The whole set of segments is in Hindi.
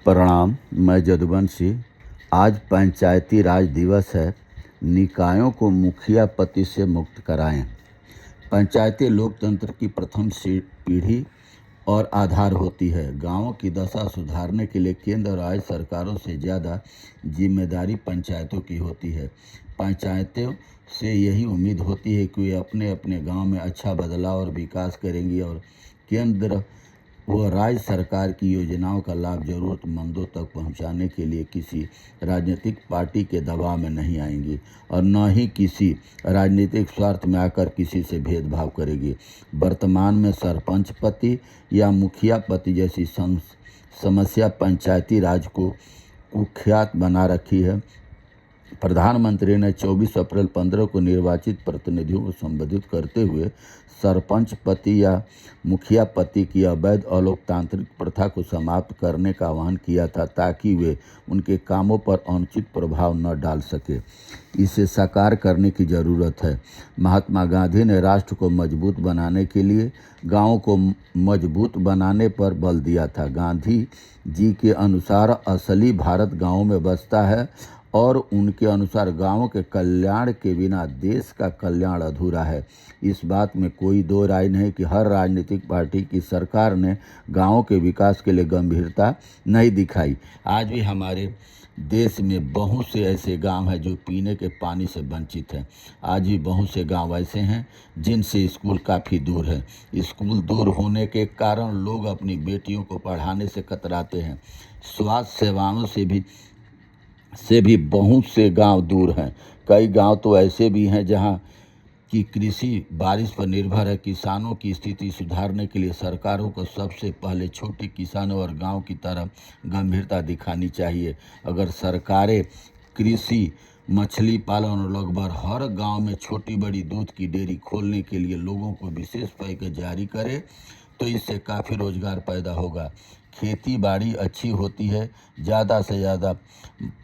प्रणाम। मैं जदुवंशी। आज पंचायती राज दिवस है। निकायों को मुखिया पति से मुक्त कराएं। पंचायतें लोकतंत्र की प्रथम पीढ़ी और आधार होती है। गांवों की दशा सुधारने के लिए केंद्र और राज्य सरकारों से ज़्यादा जिम्मेदारी पंचायतों की होती है। पंचायतों से यही उम्मीद होती है कि वे अपने अपने गांव में अच्छा बदलाव और विकास करेंगी और केंद्र व राज्य सरकार की योजनाओं का लाभ ज़रूरतमंदों तक पहुंचाने के लिए किसी राजनीतिक पार्टी के दबाव में नहीं आएंगी और न ही किसी राजनीतिक स्वार्थ में आकर किसी से भेदभाव करेगी। वर्तमान में सरपंच पति या मुखिया पति जैसी समस्या पंचायती राज को कुख्यात बना रखी है। प्रधानमंत्री ने 24 अप्रैल 15 को निर्वाचित प्रतिनिधियों को संबोधित करते हुए सरपंच पति या मुखिया पति की अवैध अलोकतांत्रिक प्रथा को समाप्त करने का आह्वान किया था ताकि वे उनके कामों पर अनुचित प्रभाव न डाल सके। इसे साकार करने की ज़रूरत है। महात्मा गांधी ने राष्ट्र को मजबूत बनाने के लिए गांवों को मजबूत बनाने पर बल दिया था। गांधी जी के अनुसार असली भारत गांवों में बसता है और उनके अनुसार गांवों के कल्याण के बिना देश का कल्याण अधूरा है। इस बात में कोई दो राय नहीं कि हर राजनीतिक पार्टी की सरकार ने गांवों के विकास के लिए गंभीरता नहीं दिखाई। आज भी हमारे देश में बहुत से ऐसे गांव हैं जो पीने के पानी से वंचित हैं। आज भी बहुत से गांव ऐसे हैं जिनसे स्कूल काफ़ी दूर है। स्कूल दूर होने के कारण लोग अपनी बेटियों को पढ़ाने से कतराते हैं। स्वास्थ्य सेवाओं से भी बहुत से गांव दूर हैं। कई गांव तो ऐसे भी हैं जहां की कृषि बारिश पर निर्भर है। किसानों की स्थिति सुधारने के लिए सरकारों को सबसे पहले छोटे किसानों और गांव की तरफ गंभीरता दिखानी चाहिए। अगर सरकारें कृषि, मछली पालन और लगभग हर गांव में छोटी बड़ी दूध की डेयरी खोलने के लिए लोगों को विशेष पैकेज जारी करे तो इससे काफ़ी रोजगार पैदा होगा। खेती बाड़ी अच्छी होती है, ज़्यादा से ज़्यादा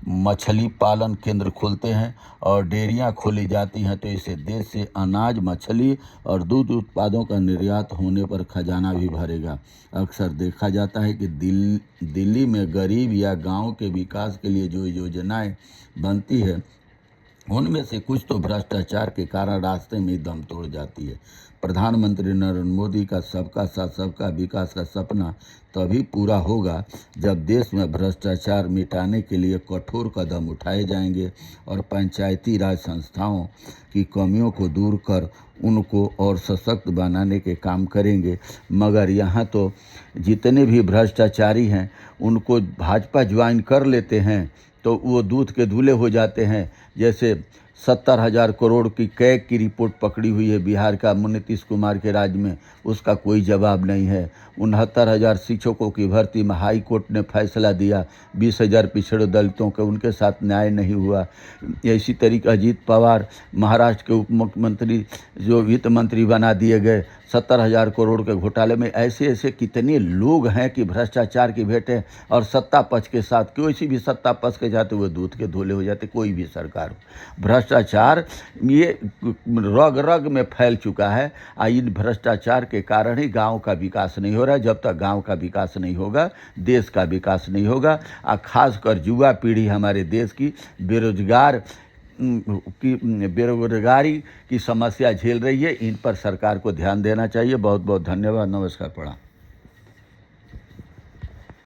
मछली पालन केंद्र खुलते हैं और डेयरियाँ खोली जाती हैं तो इससे देश से अनाज, मछली और दूध उत्पादों का निर्यात होने पर खजाना भी भरेगा। अक्सर देखा जाता है कि दिल्ली में गरीब या गांव के विकास के लिए जो योजनाएं बनती है उनमें से कुछ तो भ्रष्टाचार के कारण रास्ते में दम तोड़ जाती है। प्रधानमंत्री नरेंद्र मोदी का सबका साथ सबका विकास का सपना तभी पूरा होगा जब देश में भ्रष्टाचार मिटाने के लिए कठोर कदम उठाए जाएंगे और पंचायती राज संस्थाओं की कमियों को दूर कर उनको और सशक्त बनाने के काम करेंगे। मगर यहाँ तो जितने भी भ्रष्टाचारी हैं उनको भाजपा ज्वाइन कर लेते हैं तो वो दूध के धुले हो जाते हैं। जैसे 70,000 करोड़ की कैग की रिपोर्ट पकड़ी हुई है बिहार का नीतीश कुमार के राज्य में, उसका कोई जवाब नहीं है। 69,000 शिक्षकों की भर्ती में हाई कोर्ट ने फैसला दिया, 20,000 पिछड़े दलितों के उनके साथ न्याय नहीं हुआ। इसी तरीके अजीत पवार महाराष्ट्र के उप मुख्यमंत्री जो वित्त मंत्री बना दिए गए, 70,000 करोड़ के घोटाले में। ऐसे ऐसे कितने लोग हैं कि भ्रष्टाचार की भेंट है और सत्ता पक्ष के साथ किसी भी सत्ता पक्ष के जाते हुए दूध के धोले हो जाते। कोई भी सरकार हो, भ्रष्टाचार ये रग रग में फैल चुका है। इन भ्रष्टाचार के कारण ही गांव का विकास नहीं हो रहा है। जब तक गांव का विकास नहीं होगा देश का विकास नहीं होगा। खासकर युवा पीढ़ी हमारे देश की बेरोजगारी की समस्या झेल रही है। इन पर सरकार को ध्यान देना चाहिए। बहुत बहुत धन्यवाद। नमस्कार, प्रणाम।